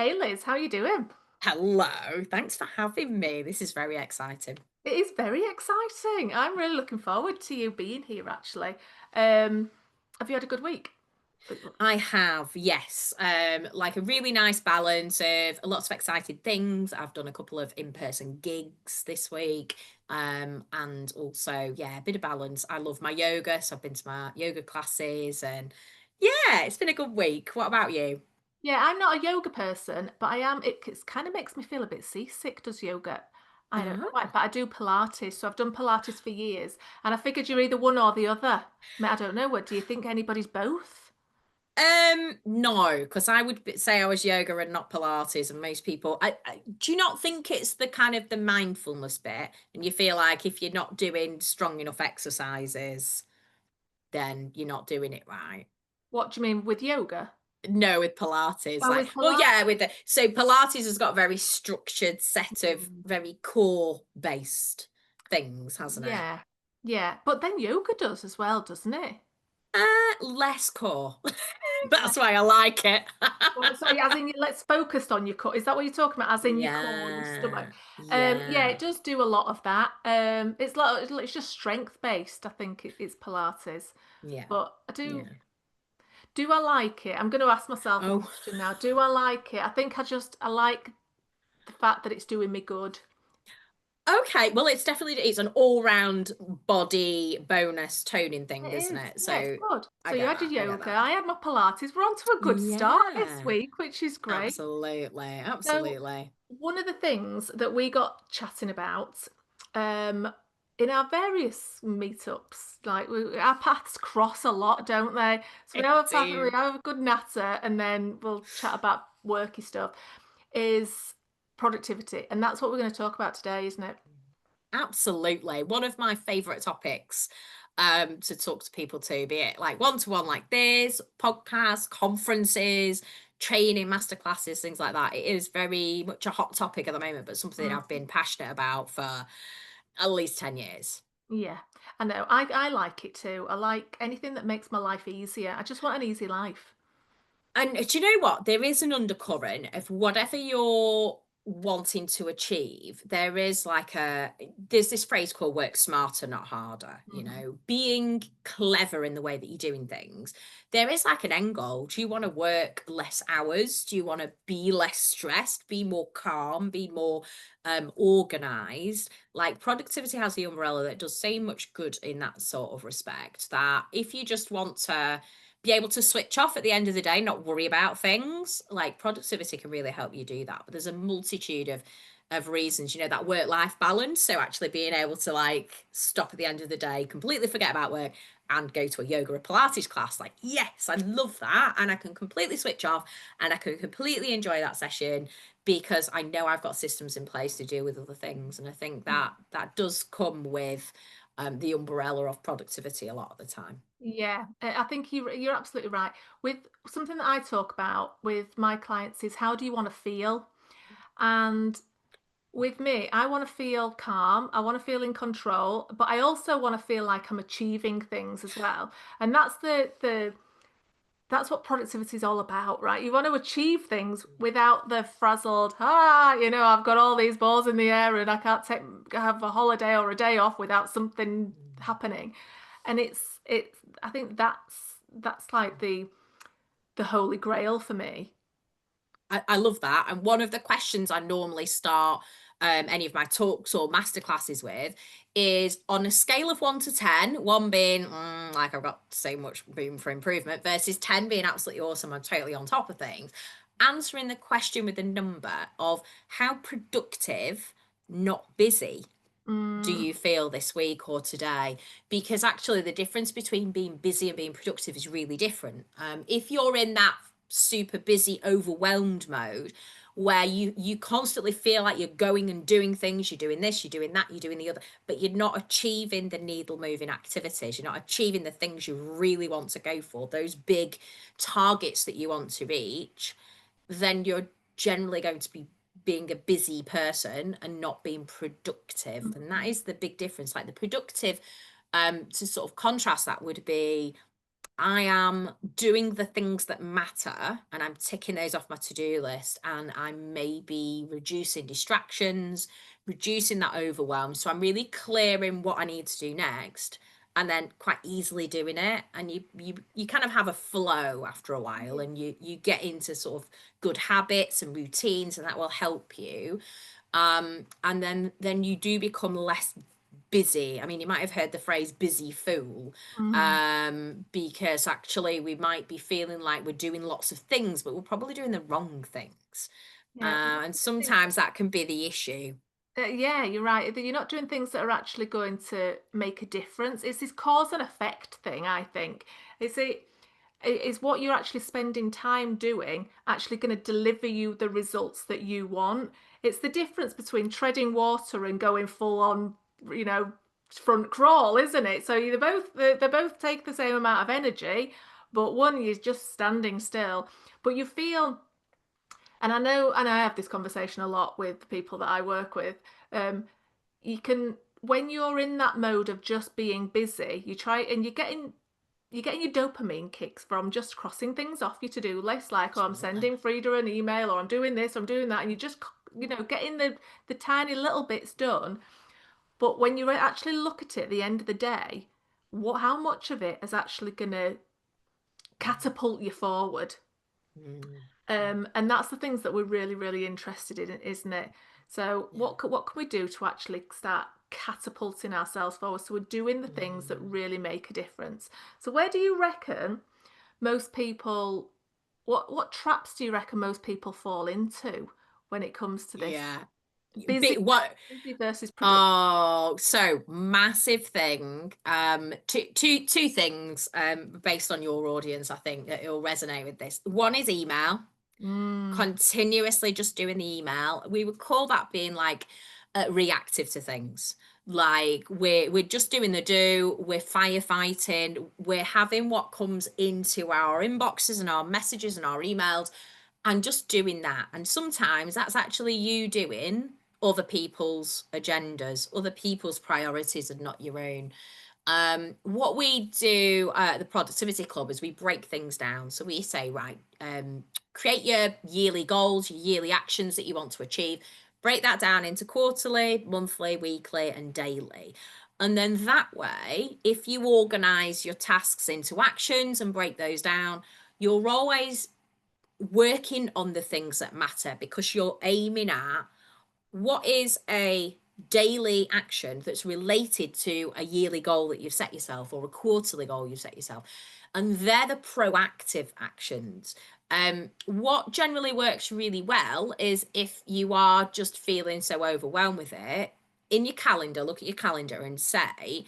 Hey Liz, how you doing? Hello, thanks for having me. This is very exciting. It is very exciting. I'm really looking forward to you being here actually. Um, have you had a good week? I have, yes, like a really nice balance of lots of exciting things. I've done a couple of in-person gigs this week, and also, yeah, a bit of balance. I love my yoga, so I've been to my yoga classes, and yeah, it's been a good week. What about you? Yeah, I'm not a yoga person, but I am. It kind of makes me feel a bit seasick, does yoga? I don't know why, Ah. but I do Pilates. So I've done Pilates for years, and I figured you're either one or the other. I don't know. What do you think? Anybody's both? No, because I would say I was yoga and not Pilates, and most people. Do you not think it's the kind of the mindfulness bit, and you feel like if you're not doing strong enough exercises, then you're not doing it right? What do you mean with yoga? No, with Pilates, Oh, like, with well, yeah, Pilates. with the so Pilates has got a very structured set of Mm. very core based things, hasn't it? Yeah, yeah, but then yoga does as well, doesn't it? Less core. That's why I like it. Well, sorry, as in let's focus on your core. Is that what you're talking about? As in your core, your stomach? Yeah, Yeah, yeah, it does do a lot of that. It's just strength based. I think it's Pilates, yeah, but I do yeah. do I like it? I'm going to ask myself a Oh. question now. Do I like it? I think I like the fact that it's doing me good. Okay, well, it's an all-round body bonus toning It thing, isn't is. it? Yeah, it's So good. I So you get had your that. I get yoga. that. I had my Pilates. We're on to a good start this Yeah, week, which is great. absolutely, So, absolutely. one of the things that we got chatting about um, in our various meetups, like our paths cross a lot, don't they? So we I have a path, we do. have a good natter, and then we'll chat about worky stuff. Is productivity, and that's what we're going to talk about today, isn't it? Absolutely. One of my favorite topics to talk to people to, be it like one-to-one like this, podcasts, conferences, training, masterclasses, things like that. It is very much a hot topic at the moment, but something I've Mm, been passionate about for at least 10 years. yeah, I know. I like it too. I like anything that makes my life easier. I just want an easy life. And do you know what? There is an undercurrent of whatever you're wanting to achieve. There's this phrase called work smarter, not harder. Mhm. Being clever in the way that you're doing things. There is like an end goal. Do you want to work less hours? Do you want to be less stressed, be more calm, be more organized? Like productivity has the umbrella that does so much good in that sort of respect that if you just want to be able to switch off at the end of the day, not worry about things. Like productivity can really help you do that. But there's a multitude of reasons, that work-life balance. So actually being able to like stop at the end of the day, completely forget about work and go to a yoga or Pilates class. Like, yes, I love that. And I can completely switch off and I can completely enjoy that session because I know I've got systems in place to deal with other things. And I think that that does come with the umbrella of productivity a lot of the time. Yeah, I think you're absolutely right. With something that I talk about with my clients is how do you want to feel? And with me, I want to feel calm. I want to feel in control, but I also want to feel like I'm achieving things as well. And that's what productivity is all about, right? You want to achieve things without the frazzled, I've got all these balls in the air and I can't have a holiday or a day off without something happening. And I think that's like the holy grail for me. I love that. And one of the questions I normally start any of my talks or masterclasses with is on a scale of 1 to 10, one being like I've got so much room for improvement, versus 10 being absolutely awesome, I'm totally on top of things. Answering the question with a number of how productive, not busy, do Mm, you feel this week or today? Because actually, the difference between being busy and being productive is really different. If you're in that super busy, overwhelmed mode, where you constantly feel like you're going and doing things, you're doing this, you're doing that, you're doing the other, but you're not achieving the needle moving activities, you're not achieving the things you really want to go for, those big targets that you want to reach, then you're generally going to be being a busy person and not being productive. And that mm, is the big difference. Like the productive, to sort of contrast that would be I am doing the things that matter and I'm ticking those off my to-do list, and I'm maybe reducing distractions, reducing that overwhelm. So I'm really clearing what I need to do next and then quite easily doing it. And you kind of have a flow after a while, and you get into sort of good habits and routines, and that will help you. And then you do become less busy. I mean, you might have heard the phrase busy fool, Mm. because actually we might be feeling like we're doing lots of things, but we're probably doing the wrong things. Yeah, not And doing things sometimes that can be the issue. yeah, you're right. That you're not doing things that are actually going to make a difference. It's this cause and effect thing, I think. Is it is what you're actually spending time doing actually going to deliver you the results that you want? It's the difference between treading water and going full on, you know, front crawl, isn't it? So they both take the same amount of energy, but one is just standing still. But you feel, and I know, and I have this conversation a lot with the people that I work with. Um, you can, when you're in that mode of just being busy, you try and you're getting your dopamine kicks from just crossing things off your to-do list, like, oh, I'm Absolutely. sending Frida an email, or I'm doing this, I'm doing that, and you just, getting the tiny little bits done. But when you actually look at it at the end of the day, how much of it is actually going to catapult you forward? Mm, And that's the things that we're really, really interested in, isn't it? So yeah. what can we do to actually start catapulting ourselves forward? So we're doing the things that Mm, really make a difference. So where do you reckon most people, what traps do you reckon most people fall into when it comes to this yeah. busy Bit what? busy versus productive? Oh, so massive thing. Two things based on your audience, I think that it'll resonate with this. One is email. Mm, Continuously just doing the email. We would call that being like reactive to things. Like we're just doing the do, we're firefighting, we're having what comes into our inboxes and our messages and our emails, and just doing that. And sometimes that's actually you doing other people's agendas, other people's priorities, and not your own. What we do at the Productivity Club is we break things down. So we say, right, create your yearly goals, your yearly actions that you want to achieve, break that down into quarterly, monthly, weekly, and daily. And then that way, if you organize your tasks into actions and break those down, you're always working on the things that matter because you're aiming at what is a daily action that's related to a yearly goal that you've set yourself or a quarterly goal you've set yourself. And they're the proactive actions. What generally works really well is if you are just feeling so overwhelmed with it, in your calendar, look at your calendar and say,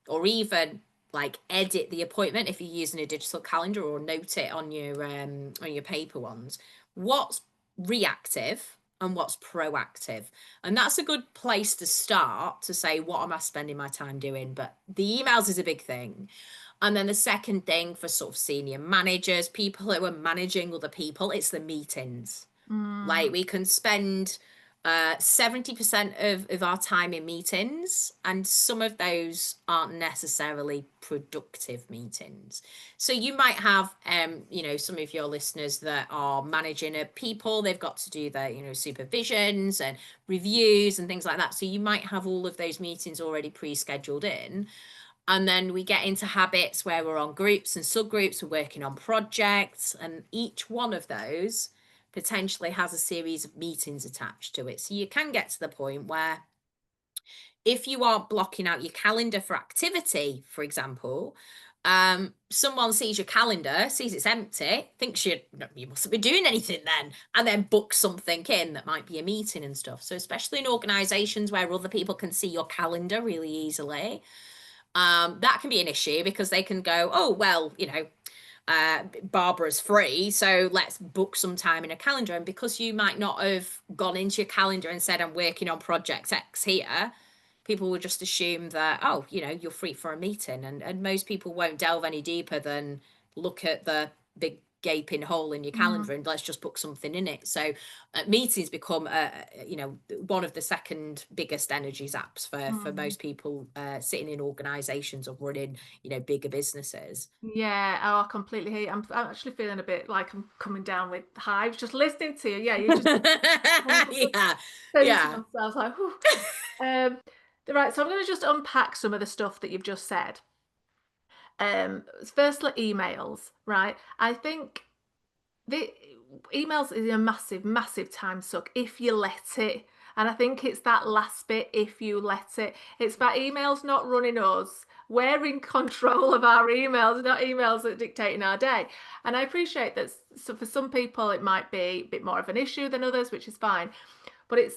or even like edit the appointment if you're using a digital calendar, or note it on your paper ones. What's reactive and what's proactive? And that's a good place to start to say, what am I spending my time doing? But the emails is a big thing. And then the second thing for sort of senior managers, people who are managing other people, it's the meetings. mm, Like we can spend 70% of our time in meetings, and some of those aren't necessarily productive meetings. So you might have, some of your listeners that are managing a people, they've got to do their, supervisions and reviews and things like that. So you might have all of those meetings already pre-scheduled in. And then we get into habits where we're on groups and subgroups, we're working on projects, and each one of those potentially has a series of meetings attached to it. So you can get to the point where if you are blocking out your calendar for activity, for example, someone sees your calendar, sees it's empty, thinks you mustn't be doing anything then, and then book something in that might be a meeting and stuff. So especially in organizations where other people can see your calendar really easily, that can be an issue because they can go, oh, well, Barbara's free, so let's book some time in a calendar. And because you might not have gone into your calendar and said, I'm working on project X here, people will just assume that, oh, you're free for a meeting. And most people won't delve any deeper than look at the big gaping hole in your calendar and let's just book something in it. So meetings become one of the second biggest energy zaps for Mm. most people sitting in organizations or running bigger businesses. Yeah, oh, I completely hate. I'm actually feeling a bit like I'm coming down with hives just listening to you. Yeah, you just Yeah, sense yeah. myself like, whew. Um, right. So I'm going to just unpack some of the stuff that you've just said. Firstly, emails. Right. I think the emails is a massive, massive time suck if you let it. And I think it's that last bit, if you let it. It's about emails not running us. We're in control of our emails, not emails that dictating our day. And I appreciate that. So for some people, it might be a bit more of an issue than others, which is fine. But it's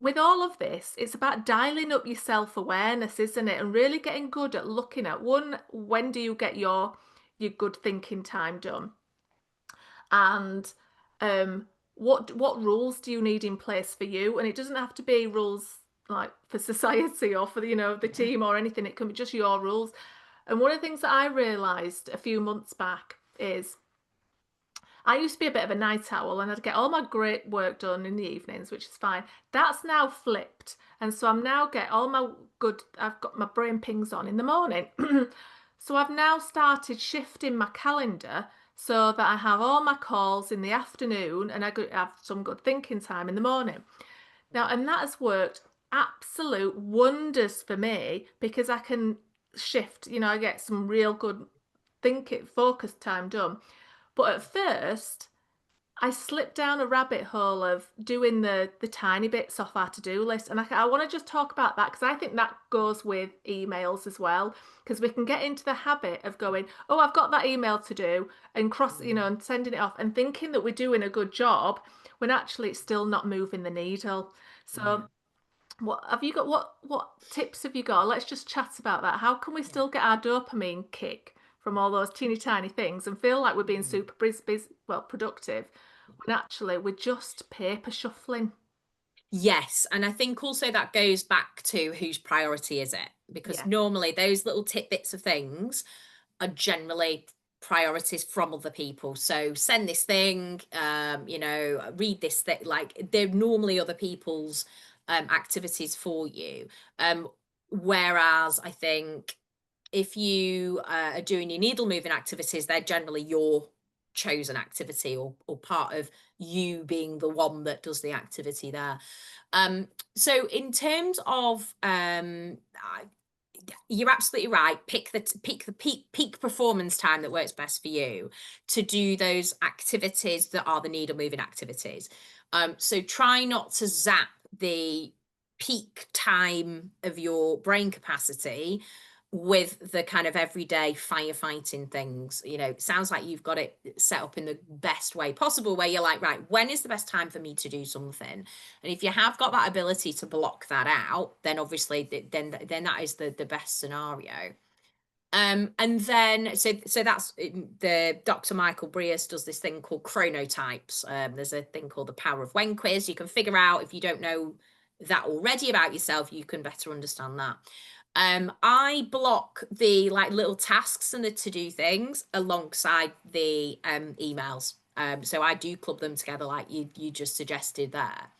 with all of this, it's about dialing up your self-awareness, isn't it? And really getting good at looking at one, when do you get your good thinking time done? And what rules do you need in place for you? And it doesn't have to be rules like for society or for the Yeah. team or anything. It can be just your rules. And one of the things that I realized a few months back is I used to be a bit of a night owl and I'd get all my great work done in the evenings, which is fine. That's now flipped. And so I'm now get all my good, I've got my brain pings on in the morning. So I've now started shifting my calendar so that I have all my calls in the afternoon and have some good thinking time in the morning. Now, and that has worked absolute wonders for me because I can shift, I get some real good thinking, focus time done. But at first, I slipped down a rabbit hole of doing the tiny bits off our to-do list. And I want to just talk about that because I think that goes with emails as well. Because we can get into the habit of going, oh, I've got that email to do and and sending it off and thinking that we're doing a good job when actually it's still not moving the needle. Yeah. So what have you got? What tips have you got? Let's just chat about that. How can we Yeah. still get our dopamine kick from all those teeny tiny things and feel like we're being Mm. super productive when actually we're just paper shuffling? Yes, and I think also that goes back to whose priority is it? Because Yeah. normally those little tidbits of things are generally priorities from other people. So send this thing, read this thing. Like they're normally other people's activities for you. Um, Whereas I think if you are doing your needle moving activities, they're generally your chosen activity or part of you being the one that does the activity there. Um, so in terms of you're absolutely right. Pick the peak performance time that works best for you to do those activities that are the needle moving activities. So try not to zap the peak time of your brain capacity with the kind of everyday firefighting things. It sounds like you've got it set up in the best way possible, where you're like, right, when is the best time for me to do something? And if you have got that ability to block that out, then obviously then that is the best scenario. And then so that's the Dr. Michael Breus does this thing called chronotypes. There's a thing called the Power of When quiz. You can figure out, if you don't know that already about yourself, you can better understand that. I block the like little tasks and the to-do things alongside the emails. So I do club them together like you just suggested there.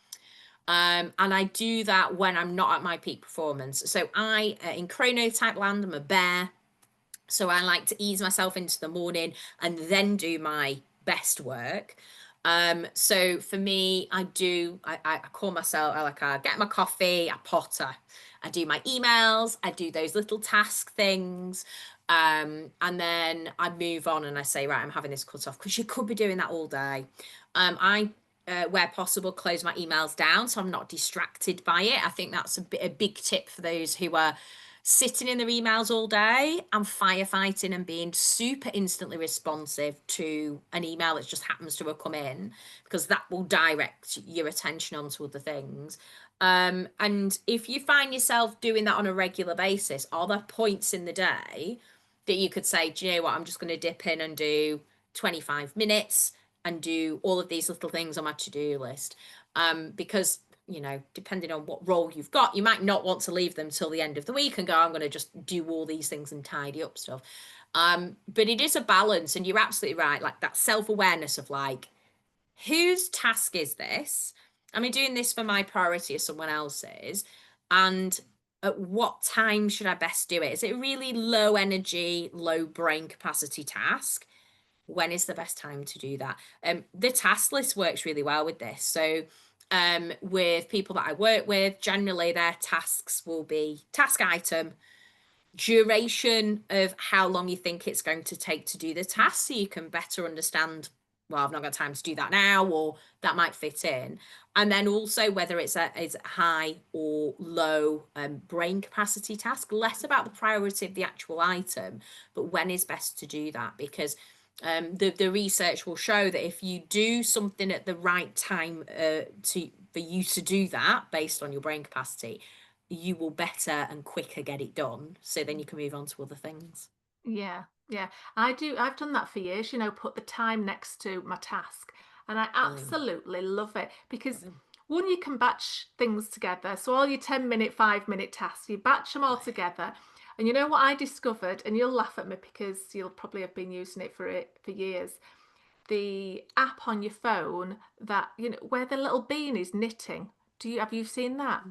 And I do that when I'm not at my peak performance. So in chronotype land, I'm a bear. So I like to ease myself into the morning and then do my best work. So for me, I call myself, I get my coffee, I potter, I do my emails, I do those little task things. And then I move on and I say, right, I'm having this cut off because you could be doing that all day. I where possible, close my emails down so I'm not distracted by it. I think that's a big tip for those who are sitting in their emails all day and firefighting and being super instantly responsive to an email that just happens to have come in, because that will direct your attention onto other things. And if you find yourself doing that on a regular basis, are there points in the day that you could say, do you know what, I'm just going to dip in and do 25 minutes and do all of these little things on my to-do list? Because depending on what role you've got, you might not want to leave them till the end of the week and go, I'm going to just do all these things and tidy up stuff. But it is a balance, and you're absolutely right. Like that self-awareness of like, whose task is this? Am I doing this for my priority or someone else's? And at what time should I best do it? Is it a really low energy, low brain capacity task? When is the best time to do that? The task list works really well with this. So with people that I work with, generally their tasks will be task item, duration of how long you think it's going to take to do the task, so you can better understand, well, I've not got time to do that now, or that might fit in. And then also whether it's a high or low brain capacity task, less about the priority of the actual item, but when is best to do that. Because the research will show that if you do something at the right time for you to do that based on your brain capacity, you will better and quicker get it done. So then you can move on to other things. Yeah, yeah. I do. I've done that for years, put the time next to my task. And I Brilliant. absolutely love it because Brilliant. one, you can batch things together. So all your 10-minute, 5-minute tasks, you batch them all Oh, together. And you know what I discovered, and you'll laugh at me because you'll probably have been using it for years. The app on your phone that, where the little bean is knitting. Have you seen that?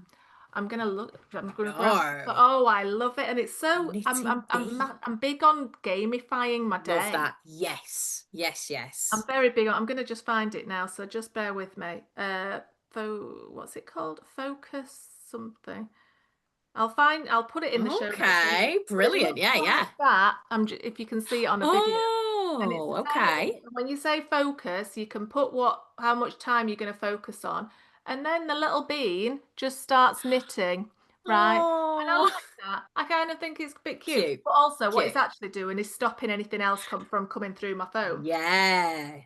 I'm gonna look. I'm gonna grab. no. Oh, I love it, and it's so. Knitting bee. I'm big on gamifying my Love day. that. Yes. Yes, I'm yes. very big on. I'm gonna just find it now, so just bear with me. What's it called? Focus something. I'll put it in the show notes. Okay. But it Brilliant. looks Yeah, like yeah. that. If you can see it on a video. And it's Oh, saying, okay. when you say focus, you can put how much time you're going to focus on. And then the little bean just starts knitting, right? And I Oh, like that. I kind of think it's a bit cute. cute. But also what it's Cute. actually doing is stopping anything else from coming through my phone from Yes.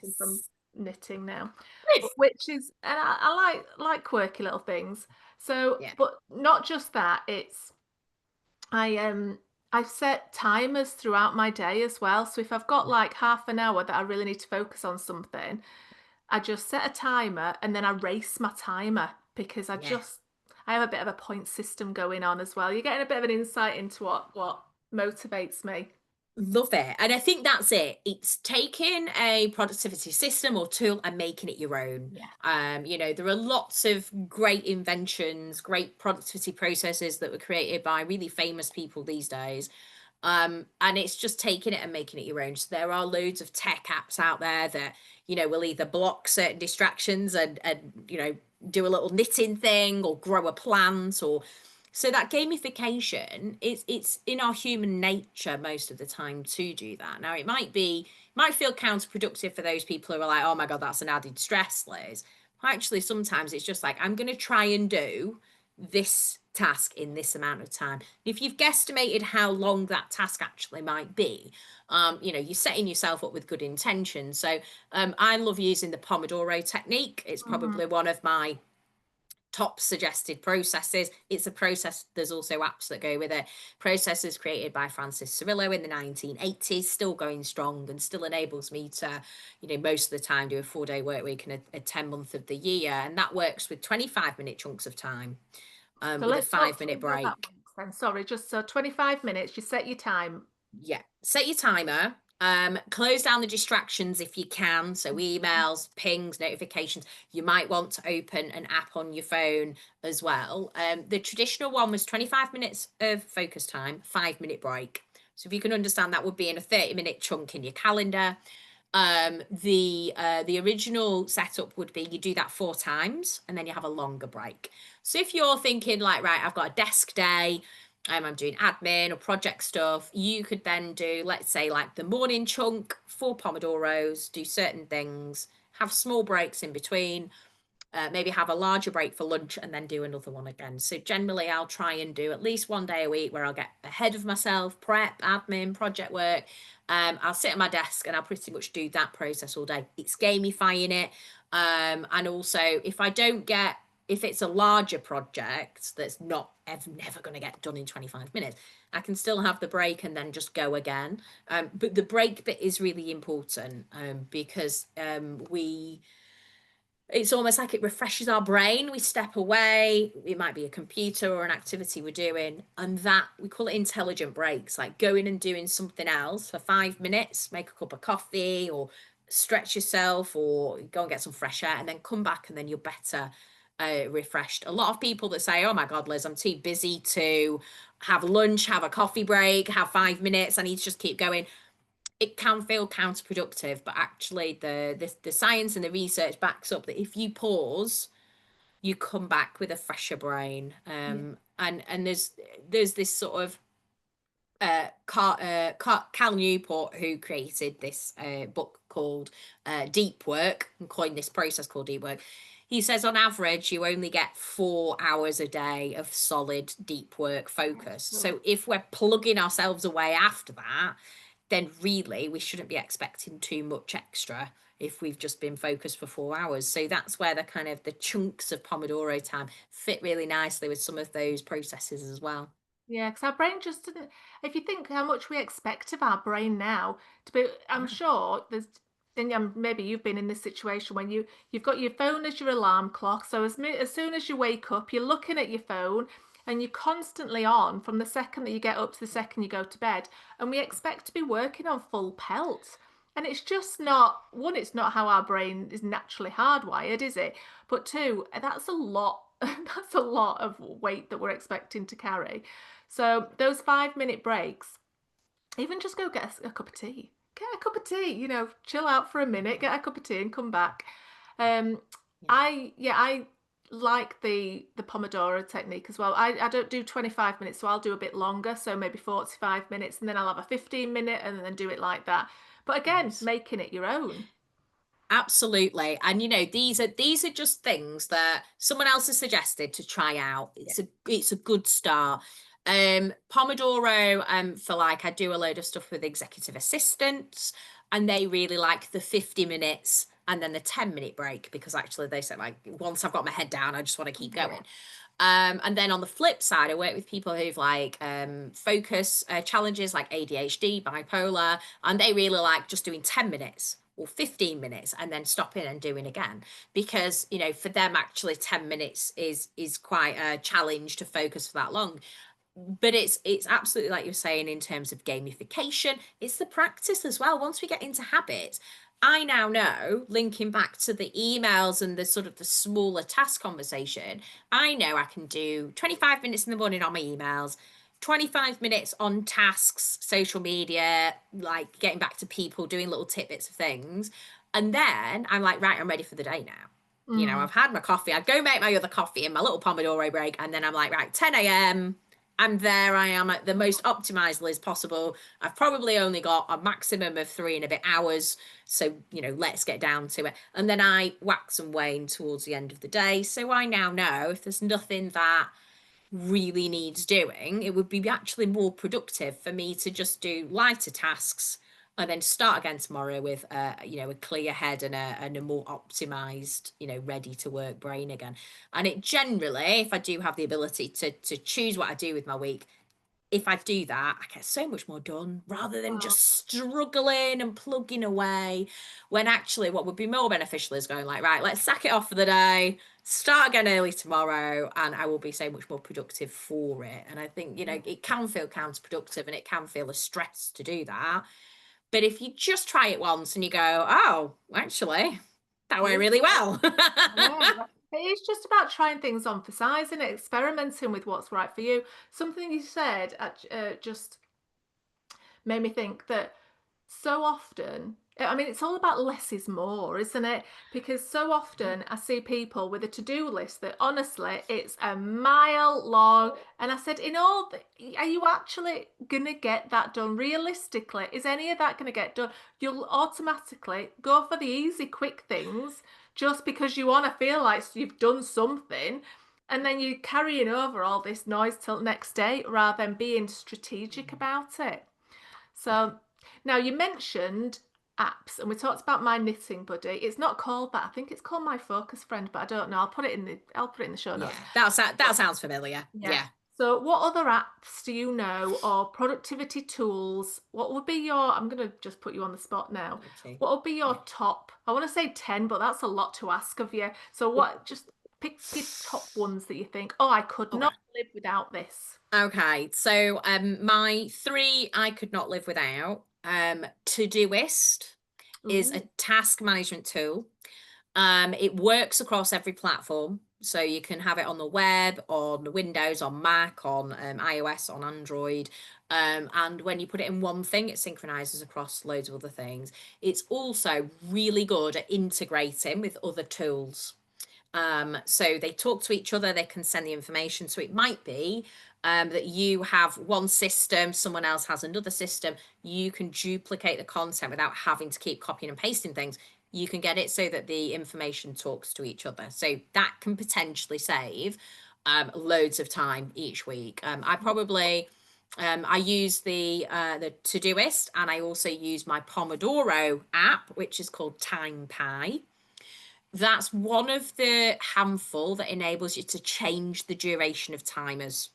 knitting now. But which is, and I like quirky little things. So, Yeah. but not just that, it's I I've set timers throughout my day as well. So if I've got Yeah. like half an hour that I really need to focus on something, I just set a timer and then I race my timer because Yeah. I have a bit of a point system going on as well. You're getting a bit of an insight into what motivates me. Love it. And I think that's it. It's taking a productivity system or tool and making it your own. Yeah. There are lots of great inventions, great productivity processes that were created by really famous people these days. And it's just taking it and making it your own. So there are loads of tech apps out there that, will either block certain distractions and do a little knitting thing or grow a plant, or so that gamification, it's in our human nature most of the time to do that. Now it might feel counterproductive for those people who are like, oh my God, that's an added stress, Liz. Actually, sometimes it's just like, I'm going to try and do this task in this amount of time. If you've guesstimated how long that task actually might be, you're setting yourself up with good intention. So I love using the Pomodoro technique. It's Mhm. probably one of my top suggested processes. It's a process. There's also apps that go with it. Processes created by Francis Cirillo in the 1980s, still going strong and still enables me to, most of the time do a 4-day work week and a 10 month of the year. And that works with 25-minute chunks of time, So with a let's talk 5 minute through how that break. works then. Sorry, just so 25 minutes, you set your time. Yeah. Set your timer. Close down the distractions if you can. So emails, pings, notifications. You might want to open an app on your phone as well. The traditional one was 25 minutes of focus time, 5 minute break. So if you can understand, that would be in a 30-minute chunk in your calendar. The original setup would be you do that 4 times and then you have a longer break. So if you're thinking like, right, I've got a desk day, I'm doing admin or project stuff, you could then do, let's say, like the morning chunk, 4 pomodoros, do certain things, have small breaks in between, maybe have a larger break for lunch and then do another one again. So generally I'll try and do at least 1 day a week where I'll get ahead of myself, prep, admin, project work. I'll sit at my desk and I'll pretty much do that process all day. It's gamifying it. And also if it's a larger project that's not never going to get done in 25 minutes, I can still have the break and then just go again. But the break bit is really important, because we it's almost like it refreshes our brain. We step away, it might be a computer or an activity we're doing, and that we call it intelligent breaks, like going and doing something else for 5 minutes, make a cup of coffee or stretch yourself or go and get some fresh air and then come back and then you're better refreshed. A lot of people that say, oh my God, Liz, I'm too busy to have lunch, have a coffee break, have 5 minutes, I need to just keep going. It can feel counterproductive, but actually the science and the research backs up that if you pause, you come back with a fresher brain. Yeah. And there's this sort of Cal Newport, who created this book called Deep Work and coined this process called Deep Work. He says on average, you only get 4 hours a day of solid deep work focus. Oh. So if we're plugging ourselves away after that, then really we shouldn't be expecting too much extra if we've just been focused for 4 hours. So that's where the kind of the chunks of Pomodoro time fit really nicely with some of those processes as well. Yeah, because our brain just didn't. If you think how much we expect of our brain now to be, I'm Yeah. sure there's, and maybe you've been in this situation when you've got your phone as your alarm clock. So as soon as you wake up, you're looking at your phone, and you're constantly on from the second that you get up to the second you go to bed. And we expect to be working on full pelt. And it's just not, one, it's not how our brain is naturally hardwired, is it? But two, that's a lot. That's a lot of weight that we're expecting to carry. So those 5 minute breaks, even just go get a cup of tea. Get a cup of tea, chill out for a minute, get a cup of tea and come back. Um, Yeah. I like the Pomodoro technique as well. I don't do 25 minutes, so I'll do a bit longer, so maybe 45 minutes, and then I'll have a 15-minute and then do it like that. But again, Nice. making it your own. Absolutely. And these are just things that someone else has suggested to try out. Yeah. It's a good start. Pomodoro, for like I do a load of stuff with executive assistants and they really like the 50 minutes and then the 10-minute break because actually they said like once I've got my head down, I just want to keep Yeah. going. And then on the flip side, I work with people who've like focus challenges like ADHD, bipolar, and they really like just doing 10 minutes or 15 minutes and then stopping and doing again because for them actually 10 minutes is quite a challenge to focus for that long. But it's absolutely like you're saying in terms of gamification, it's the practice as well. Once we get into habits, I now know, linking back to the emails and the sort of the smaller task conversation, I know I can do 25 minutes in the morning on my emails, 25 minutes on tasks, social media, like getting back to people, doing little tidbits of things. And then I'm like, right, I'm ready for the day now. Mm. I've had my coffee. I'd go make my other coffee in my little Pomodoro break. And then I'm like, right, 10 a.m. I'm there. I am at the most optimized Liz possible. I've probably only got a maximum of 3 and a bit hours. So, let's get down to it. And then I wax and wane towards the end of the day. So I now know if there's nothing that really needs doing, it would be actually more productive for me to just do lighter tasks and then start again tomorrow with a clear head and a more optimized, ready to work brain again. And it generally, if I do have the ability to choose what I do with my week, if I do that, I get so much more done rather than Oh, just struggling and plugging away. When actually, what would be more beneficial is going like, right, let's sack it off for the day, start again early tomorrow, and I will be so much more productive for it. And I think, it can feel counterproductive and it can feel a stress to do that. But if you just try it once and you go, oh, actually, that went this really well. Yeah, it's just about trying things on for size and experimenting with what's right for you. Something you said just made me think that so often, I mean, it's all about less is more, isn't it? Because so often I see people with a to-do list that honestly, it's a mile long. And I said, are you actually gonna get that done? Realistically, is any of that gonna get done? You'll automatically go for the easy, quick things just because you want to feel like you've done something. And then you're carrying over all this noise till next day rather than being strategic about it. Yeah. So now you mentioned apps and we talked about my knitting buddy. It's not called that. I think it's called my focus friend, but I don't know. I'll put it in the show notes. Yeah, that But sounds familiar. yeah. Yeah. So, what other apps do you know or productivity tools? What would be your, I'm going to just put you on the spot now. Okay. What would be your Yeah. top? I want to say 10, but that's a lot to ask of you. So, what, just pick your top ones that you think, oh, I could Okay. not live without this. Okay. So my three I could not live without. Todoist is a Ooh. task management tool. It works across every platform. So you can have it on the web, on Windows, on Mac, on iOS, on Android. And when you put it in one thing, it synchronizes across loads of other things. It's also really good at integrating with other tools. So they talk to each other, they can send the information. So it might be that you have one system, someone else has another system. You can duplicate the content without having to keep copying and pasting things. You can get it so that the information talks to each other. So that can potentially save loads of time each week. I use the Todoist, and I also use my Pomodoro app, which is called Time Pie. That's one of the handful that enables you to change the duration of timers.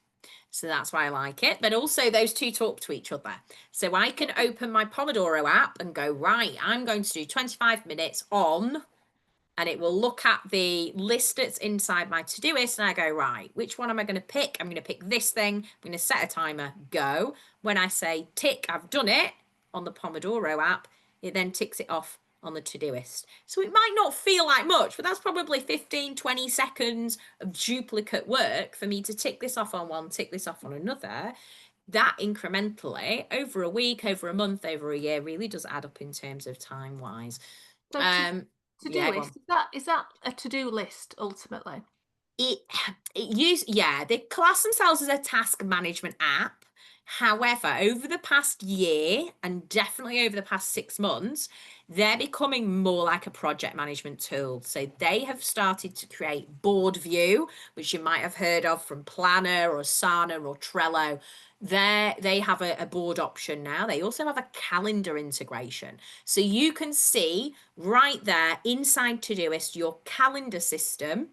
So that's why I like it. But also, those two talk to each other. So I can open my Pomodoro app and go, right, I'm going to do 25 minutes on, and it will look at the list that's inside my Todoist, and I go, right, which one am I going to pick? I'm going to pick this thing. I'm going to set a timer, go. When I say tick, I've done it on the Pomodoro app, it then ticks it off on the Todoist. So it might not feel like much, but that's probably 15, 20 seconds of duplicate work for me to tick this off on one, tick this off on another. That incrementally over a week, over a month, over a year really does add up in terms of time wise. So, to do Yeah, go on. list, is that a to-do list ultimately? It yeah, they class themselves as a task management app. However, over the past year and definitely over the past 6 months, they're becoming more like a project management tool. So they have started to create Board View, which you might have heard of from Planner or Asana or Trello. They have a board option now. They also have a calendar integration. So you can see right there inside Todoist your calendar system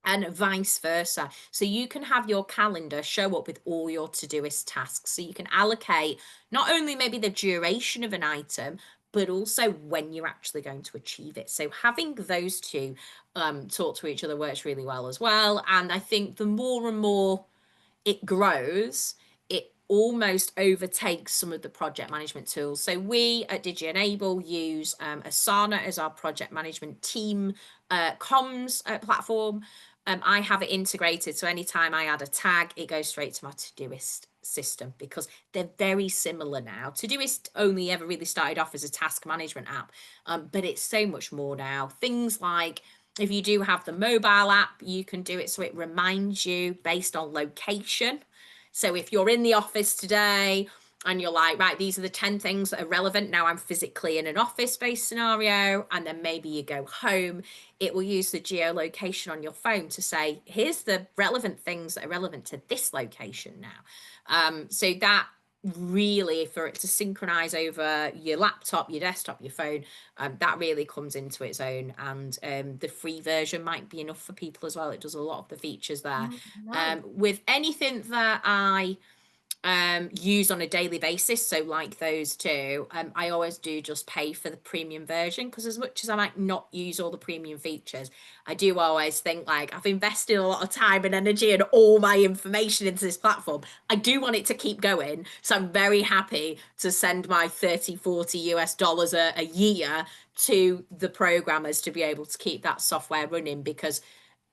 and vice versa. So you can have your calendar show up with all your Todoist tasks. So you can allocate not only maybe the duration of an item, but also when you're actually going to achieve it. So having those two talk to each other works really well as well. And I think the more and more it grows, it almost overtakes some of the project management tools. So we at DigiEnable use Asana as our project management team comms platform. I have it integrated, so anytime I add a tag, it goes straight to my Todoist system because they're very similar now. Todoist only ever really started off as a task management app, but it's so much more now. Things like if you do have the mobile app, you can do it so it reminds you based on location. So if you're in the office today and you're like, right, these are the 10 things that are relevant. Now I'm physically in an office based scenario, and then maybe you go home, it will use the geolocation on your phone to say, here's the relevant things that are relevant to this location now. So that really, for it to synchronize over your laptop, your desktop, your phone, that really comes into its own. And the free version might be enough for people as well. It does a lot of the features there. Mm, nice. With anything that I use on a daily basis, so like those two, I always do just pay for the premium version because as much as I might not use all the premium features, I do always think like I've invested a lot of time and energy and all my information into this platform. I do want it to keep going, so I'm very happy to send my 30, 40 US dollars a year to the programmers to be able to keep that software running because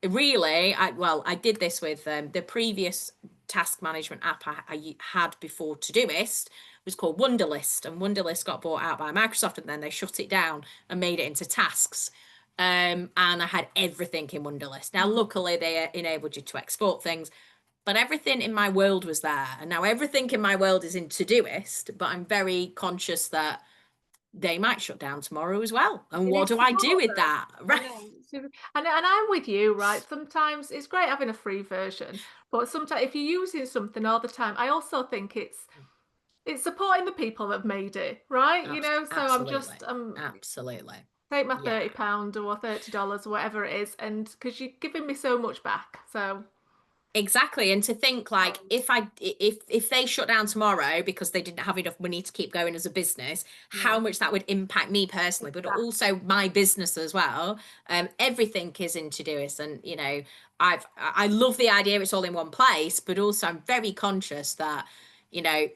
really I did this with the previous task management app I had before Todoist was called Wunderlist, and Wunderlist got bought out by Microsoft and then they shut it down and made it into tasks. And I had everything in Wunderlist. Now Mm. luckily they enabled you to export things, but everything in my world was there, and now everything in my world is in Todoist, but I'm very conscious that they might shut down tomorrow as well, and You what need do I do support with though. that? I Right. know. And I'm with you, right? Sometimes it's great having a free version, but sometimes if you're using something all the time, I also think it's supporting the people that have made it, right? So I'm just Absolutely. Absolutely. take my Yeah. £30 or $30 or whatever it is, and because you're giving me so much back. So Exactly. And to think like if they shut down tomorrow because they didn't have enough money to keep going as a business, how Yeah, much that would impact me personally, but exactly. also my business as well. Everything is in Todoist, and I love the idea it's all in one place, but also I'm very conscious that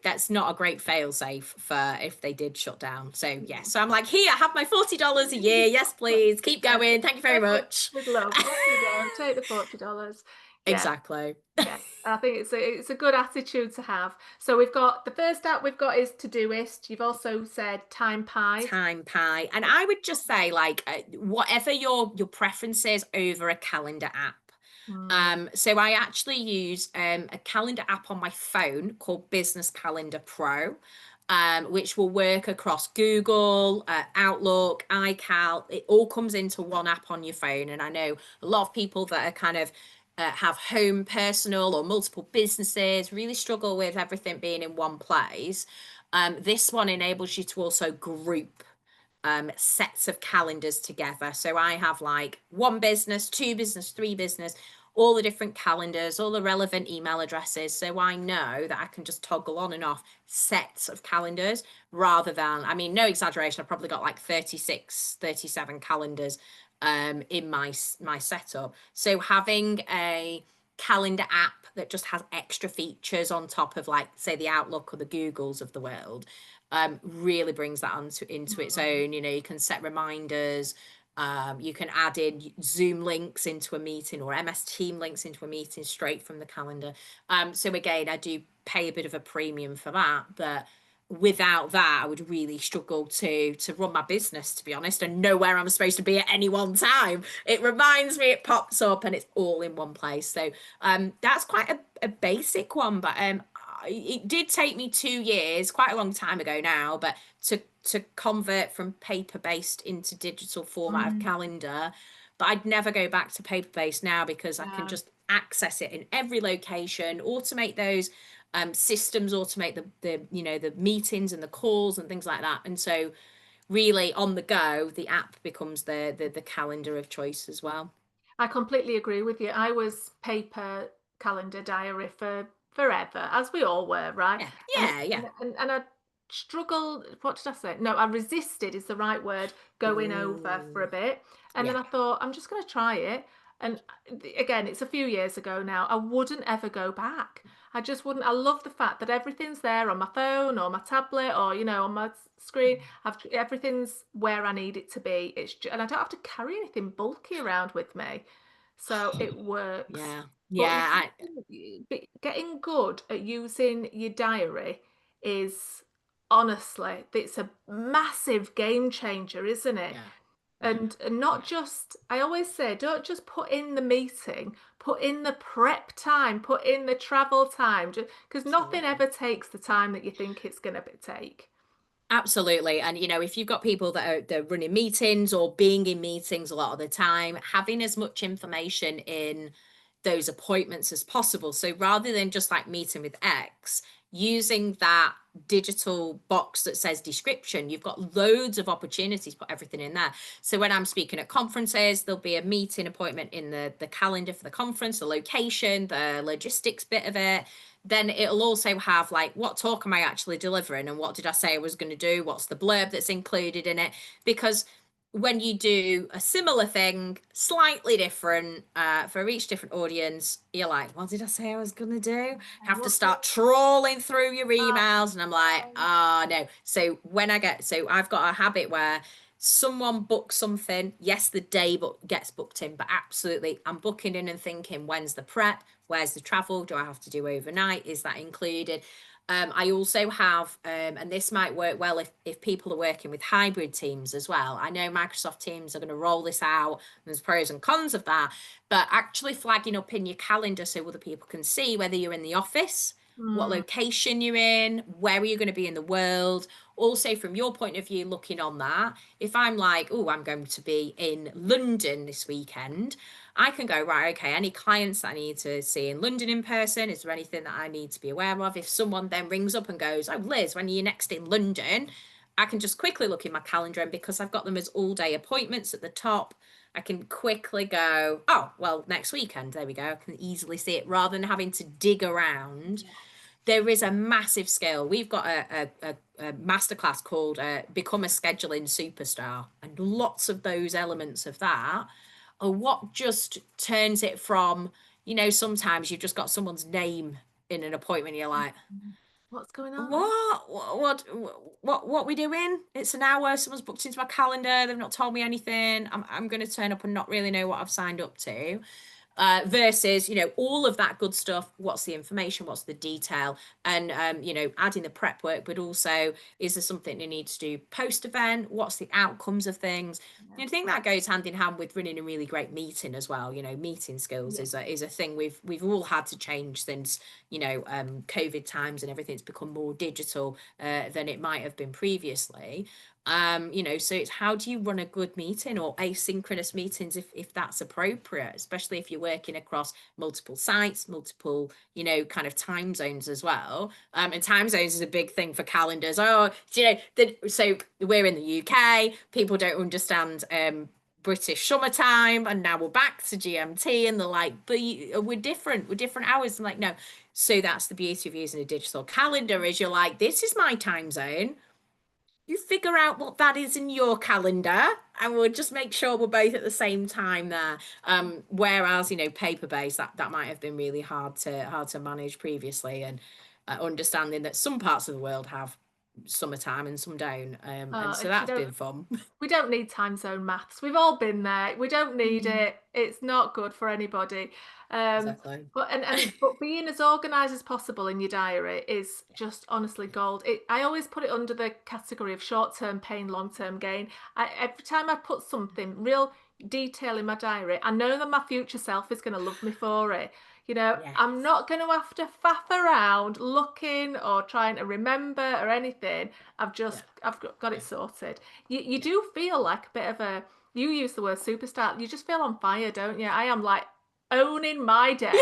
that's not a great fail safe for if they did shut down. So yeah, Yeah. so I'm like, here, I have my $40 a year. Yes, please. Keep Yeah, going. Thank you very take it much. with love. Off you go. Take the $40. Yeah, Exactly. yeah. I think it's a good attitude to have. So we've got the first app we've got is Todoist. You've also said Time Pie. Time pie. And I would just say like whatever your preference is over a calendar app. Mm, So I actually use a calendar app on my phone called Business Calendar Pro, which will work across Google, Outlook, iCal. It all comes into one app on your phone. And I know a lot of people that are kind of have home personal or multiple businesses really struggle with everything being in one place. This one enables you to also group sets of calendars together. So I have like one business, two business, three business, all the different calendars, all the relevant email addresses. So I know that I can just toggle on and off sets of calendars rather than, I mean, no exaggeration, I've probably got like 36, 37 calendars in my setup. So having a calendar app that just has extra features on top of like say the Outlook or the Googles of the world really brings that into its mm. own. You can set reminders. You can add in Zoom links into a meeting or MS Team links into a meeting straight from the calendar. So again, I do pay a bit of a premium for that, but without that, I would really struggle to run my business, to be honest, and know where I'm supposed to be at any one time. It reminds me, it pops up, and it's all in one place. So that's quite a basic one, but it did take me 2 years, quite a long time ago now, but to convert from paper based into digital format of Mm, calendar. But I'd never go back to paper based now because I can yeah. just access it in every location, automate those systems, automate the meetings and the calls and things like that. And so really on the go, the app becomes the calendar of choice as well. I completely agree with you. I was paper calendar diary for forever, as we all were, right? Yeah, And yeah, yeah. and I struggled. What did I say? No, I resisted is the right word. Going over for a Ooh, bit, and then yeah, I thought I'm just going to try it. And again, it's a few years ago now. I wouldn't ever go back. I just wouldn't. I love the fact that everything's there on my phone or my tablet or on my screen. Everything's where I need it to be. And I don't have to carry anything bulky around with me, so it works. yeah, But yeah. getting good at using your diary is honestly, it's a massive game changer, isn't it? Yeah, yeah, And not just, I always say, don't just put in the meeting, put in the prep time, put in the travel time, because nothing absolutely. ever takes the time that you think it's going to take. Absolutely. And if you've got people that are they're running meetings or being in meetings a lot of the time, having as much information in those appointments as possible. So rather than just like meeting with X, using that digital box that says description, you've got loads of opportunities to put everything in there. So when I'm speaking at conferences, there'll be a meeting appointment in the calendar for the conference, the location, the logistics bit of it. Then it'll also have like what talk am I actually delivering and what did I say I was going to do? What's the blurb that's included in it? Because when you do a similar thing, slightly different for each different audience, you're like, what did I say I was going to do? You have to What's start trawling through your that? emails. And I'm like, no. So so I've got a habit where someone books something, yes, the day book gets booked in, but absolutely, I'm booking in and thinking, when's the prep? Where's the travel? Do I have to do overnight? Is that included? I also have, and this might work well if people are working with hybrid teams as well. I know Microsoft Teams are going to roll this out. There's pros and cons of that, but actually flagging up in your calendar so other people can see whether you're in the office, what Mm, location you're in, where are you going to be in the world. Also, from your point of view, looking on that, if I'm like, oh, I'm going to be in London this weekend, I can go, right, okay, any clients that I need to see in London in person? Is there anything that I need to be aware of? If someone then rings up and goes, oh, Liz, when are you next in London? I can just quickly look in my calendar, and because I've got them as all day appointments at the top, I can quickly go, oh, well, next weekend, there we go. I can easily see it rather than having to dig around. There is a massive skill. We've got a masterclass called Become a Scheduling Superstar, and lots of those elements of that are what just turns it from, sometimes you've just got someone's name in an appointment, you're like, What's going on? what we doing? It's an hour. Someone's booked into my calendar. They've not told me anything. I'm going to turn up and not really know what I've signed up to. Versus, all of that good stuff. What's the information? What's the detail? And, adding the prep work, but also, is there something you need to do post event? What's the outcomes of things? Yeah. And I think that goes hand in hand with running a really great meeting as well. Meeting skills Yeah. is a thing we've all had to change since, COVID times and everything's become more digital than it might have been previously. So it's how do you run a good meeting or asynchronous meetings if that's appropriate, especially if you're working across multiple sites, multiple, kind of time zones as well. And time zones is a big thing for calendars. Oh, so we're in the UK, people don't understand British summertime, and now we're back to GMT, and they're like, but we're different hours. I'm like, no. So that's the beauty of using a digital calendar is you're like, this is my time zone, you figure out what that is in your calendar, and we'll just make sure we're both at the same time there. Whereas, paper based, that might have been really hard to manage previously, and understanding that some parts of the world have summertime and some don't. And so If you that's don't been fun. We don't need time zone maths. We've all been there. We don't need Mm. it. It's not good for anybody. Um, Exactly. but being as organized as possible in your diary is just honestly gold. I always put it under the category of short-term pain, long-term gain. Every time I put something real detail in my diary, I know that my future self is going to love me for it. I'm Yes. not going to have to faff around looking or trying to remember or anything. Yeah. I've got it sorted. You Yeah. do feel like a bit of a, you use the word superstar. You just feel on fire, don't you? I am like owning my day.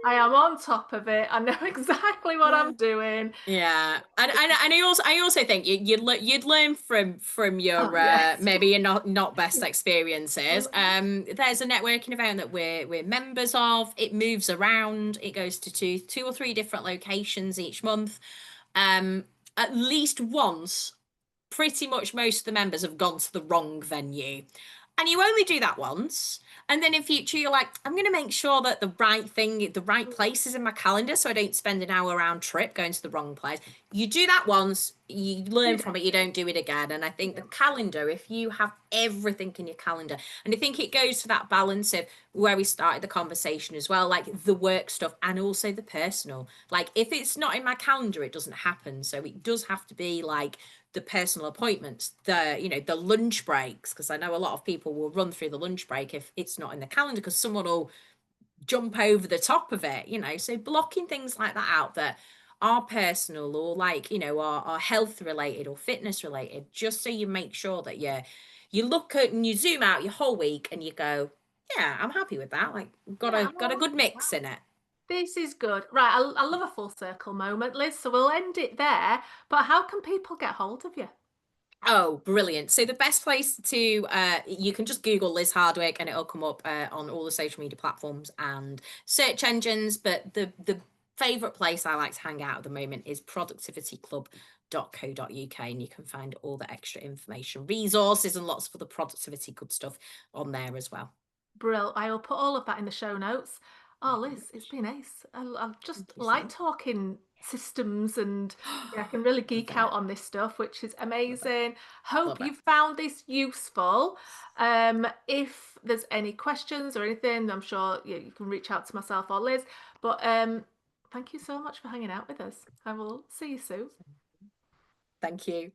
I am on top of it. I know exactly what I'm doing. Yeah, and I also think you'd learn from Oh, your yes. maybe your not best experiences. Um, There's a networking event that we're members of. It moves around. It goes to two or three different locations each month. Um, at least once, pretty much most of the members have gone to the wrong venue. And you only do that once. And then in future, you're like, I'm going to make sure that the right place is in my calendar so I don't spend an hour round trip going to the wrong place. You do that once, you learn you from it, don't. you don't do it again. And I think the Yeah. calendar, if you have everything in your calendar, and I think it goes to that balance of where we started the conversation as well, like the work stuff and also the personal. Like if it's not in my calendar, it doesn't happen. So it does have to be like the personal appointments, the lunch breaks, because I know a lot of people will run through the lunch break if it's not in the calendar because someone will jump over the top of it. So blocking things like that out that are personal or like, are health related or fitness related, just so you make sure that you look at and you zoom out your whole week and you go, yeah, I'm happy with that. Like got Yeah, a I'm got a all right good with that. mix in it. This is good. Right, I love a full circle moment, Liz. So we'll end it there. But how can people get hold of you? Oh, brilliant. So the best place to you can just Google Liz Hardwick and it'll come up on all the social media platforms and search engines, but the favorite place I like to hang out at the moment is productivityclub.co.uk, and you can find all the extra information, resources and lots of other productivity good stuff on there as well. Brill. I will put all of that in the show notes. Oh, Thank you very Liz, it's much. been ace. I just Thank you so like much. talking systems and yeah, I can really Love geek out it. on this stuff, which is Love it. amazing. Hope Love it. you found this useful. If there's any questions or anything, I'm sure you can reach out to myself or Liz. But thank you so much for hanging out with us. I will see you soon. Thank you.